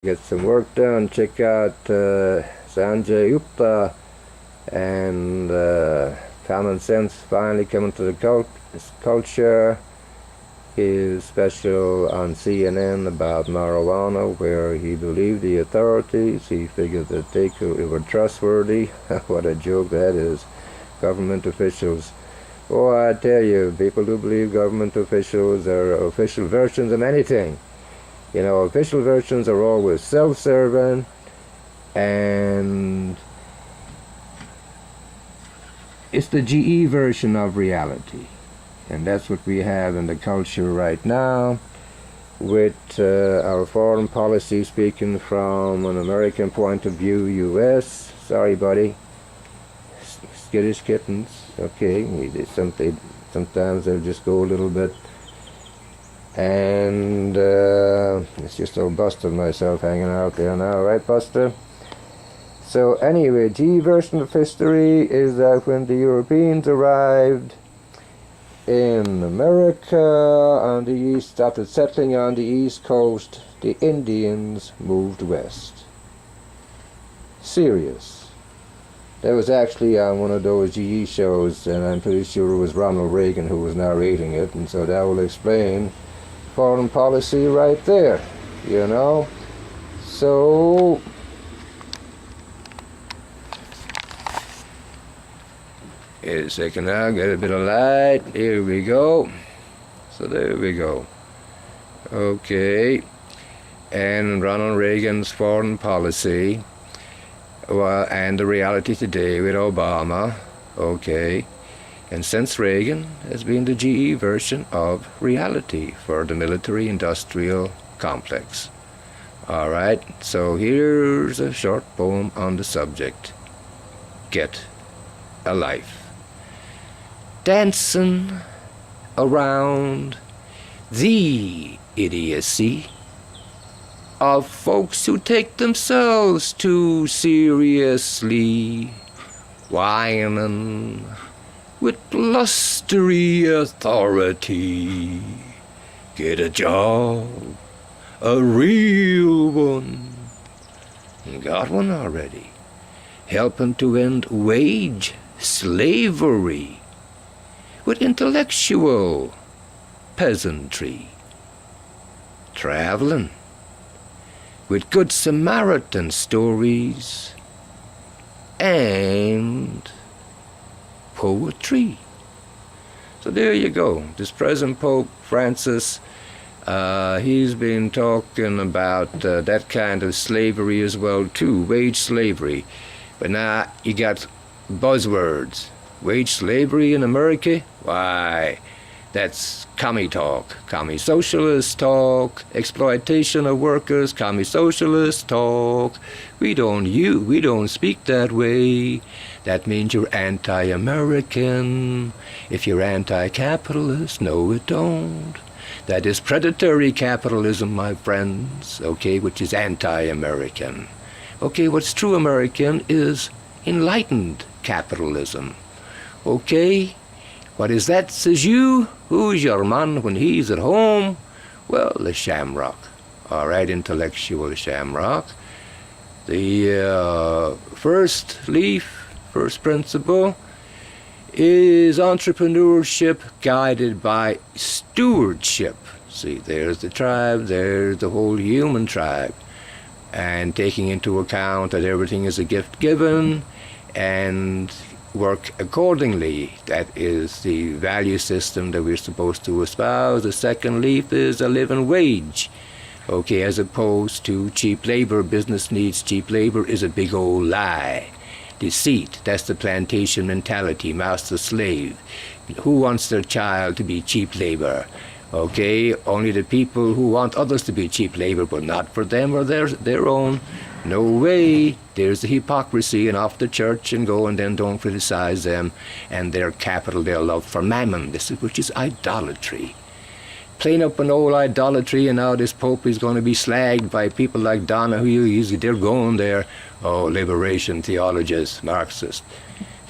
Get some work done. Check out Sanjay Gupta and Common Sense finally coming to the culture. His special on CNN about marijuana, where he believed the authorities. He figured that they were trustworthy. What a joke that is. Government officials. Oh, I tell you, people who believe government officials are official versions of anything. You know, official versions are always self-serving, and it's the GE version of reality. And that's what we have in the culture right now, with our foreign policy speaking from an American point of view, U.S. Sorry, buddy. Skittish kittens. Okay, sometimes they'll just go a little bit. And it's just old Buster myself hanging out there now, right, Buster? So anyway, G version of history is that when the Europeans arrived in America on the east, started settling on the east coast, the Indians moved west. Serious. That was actually on one of those GE shows, and I'm pretty sure it was Ronald Reagan who was narrating it, and so that will explain foreign policy right there, you know. So wait a second now, get a bit of light. Here we go. So there we go. Okay. And Ronald Reagan's foreign policy, well, and the reality today with Obama. Okay. And since Reagan has been the GE version of reality for the military-industrial complex. All right, so here's a short poem on the subject. Get a life. Dancing around the idiocy of folks who take themselves too seriously, whining with blustery authority. Get a job, a real one. Got one already. Helping to end wage slavery with intellectual peasantry. Traveling with good Samaritan stories and poetry. So there you go. This present Pope Francis, he's been talking about that kind of slavery as well too, wage slavery. But now you got buzzwords. Wage slavery in America? Why, that's commie talk, commie socialist talk, exploitation of workers, commie socialist talk. We don't speak that way. That means you're anti-American. If you're anti-capitalist, no it don't. That is predatory capitalism, my friends, okay, which is anti-American. Okay, what's true American is enlightened capitalism. Okay, what is that, says you? Who's your man when he's at home? Well, the shamrock. All right, intellectual shamrock. The first principle is entrepreneurship guided by stewardship. See, there's the tribe, there's the whole human tribe. And taking into account that everything is a gift given and work accordingly. That is the value system that we're supposed to espouse. The second leaf is a living wage. Okay, as opposed to cheap labor. Business needs cheap labor is a big old lie. Deceit, that's the plantation mentality, master slave. Who wants their child to be cheap labor? Okay, only the people who want others to be cheap labor, but not for them or their own. No way. There's the hypocrisy, and off the church and go, and then don't criticize them and their capital, their love for mammon, which is idolatry. Playing up an old idolatry, and now this Pope is going to be slagged by people like Donahue. They're going there. Oh, liberation theologists, Marxists.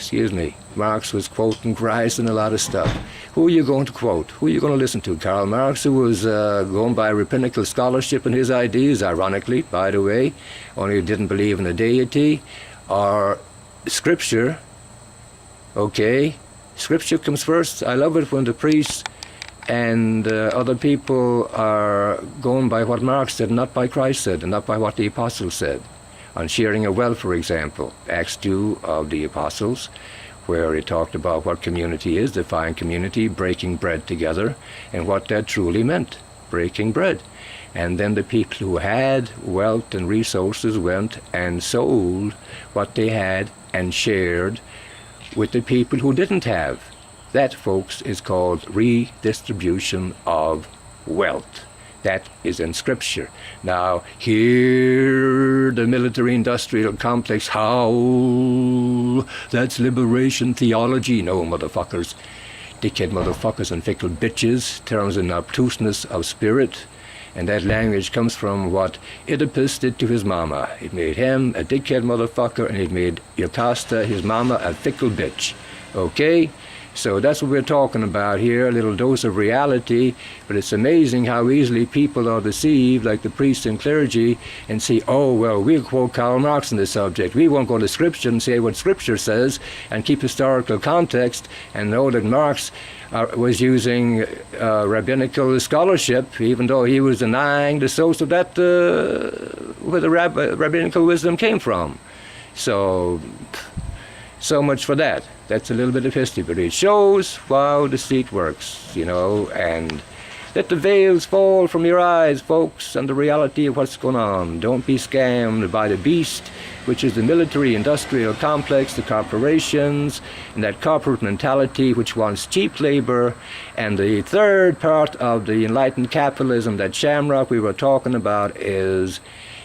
excuse me, Marx was quoting Christ and a lot of stuff. Who are you going to quote? Who are you going to listen to? Karl Marx, who was going by rabbinical scholarship and his ideas, ironically, by the way, only didn't believe in a deity, or Scripture. Okay, Scripture comes first. I love it when the priests and other people are going by what Marx said, not by Christ said, and not by what the apostles said. On sharing a well, for example, Acts 2 of the apostles, where he talked about what community is, defined community, breaking bread together, and what that truly meant, breaking bread. And then the people who had wealth and resources went and sold what they had and shared with the people who didn't have. That, folks, is called redistribution of wealth. That is in Scripture. Now, here, the military-industrial complex, how? That's liberation theology. No, motherfuckers. Dickhead motherfuckers and fickle bitches, terms in obtuseness of spirit. And that language comes from what Oedipus did to his mama. It made him a dickhead motherfucker, and it made Jocasta, his mama, a fickle bitch. Okay? So that's what we're talking about here, a little dose of reality, but it's amazing how easily people are deceived, like the priests and clergy, and say, oh, well, we'll quote Karl Marx on this subject. We won't go to Scripture and say what Scripture says and keep historical context and know that Marx was using rabbinical scholarship, even though he was denying the source of that, where the rabbinical wisdom came from. So much for that. That's a little bit of history, but it shows how deceit works, you know, and let the veils fall from your eyes, folks, and the reality of what's going on. Don't be scammed by the beast, which is the military-industrial complex, the corporations, and that corporate mentality which wants cheap labor. And the third part of the enlightened capitalism, that shamrock we were talking about, is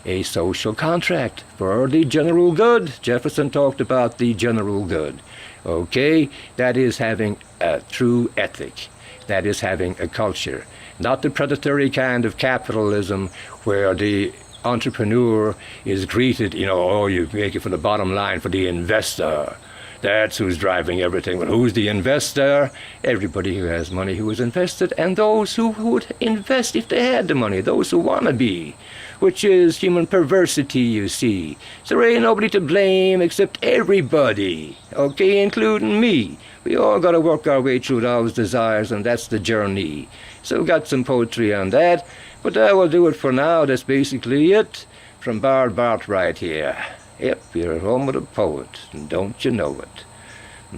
a social contract for the general good. Jefferson talked about the general good. Okay, that is having a true ethic. That is having a culture. Not the predatory kind of capitalism where the entrepreneur is greeted, you know, oh, you make it for the bottom line, for the investor. That's who's driving everything. But who's the investor? Everybody who has money who is invested, and those who would invest if they had the money, those who want to be, which is human perversity, you see. So there ain't nobody to blame except everybody, okay, including me. We all got to work our way through those desires, and that's the journey. So we got some poetry on that, but that will do it for now. That's basically it from Bard Bart right here. Yep, you're home with a poet, and don't you know it.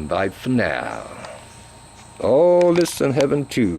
Bye for now. All this in heaven too.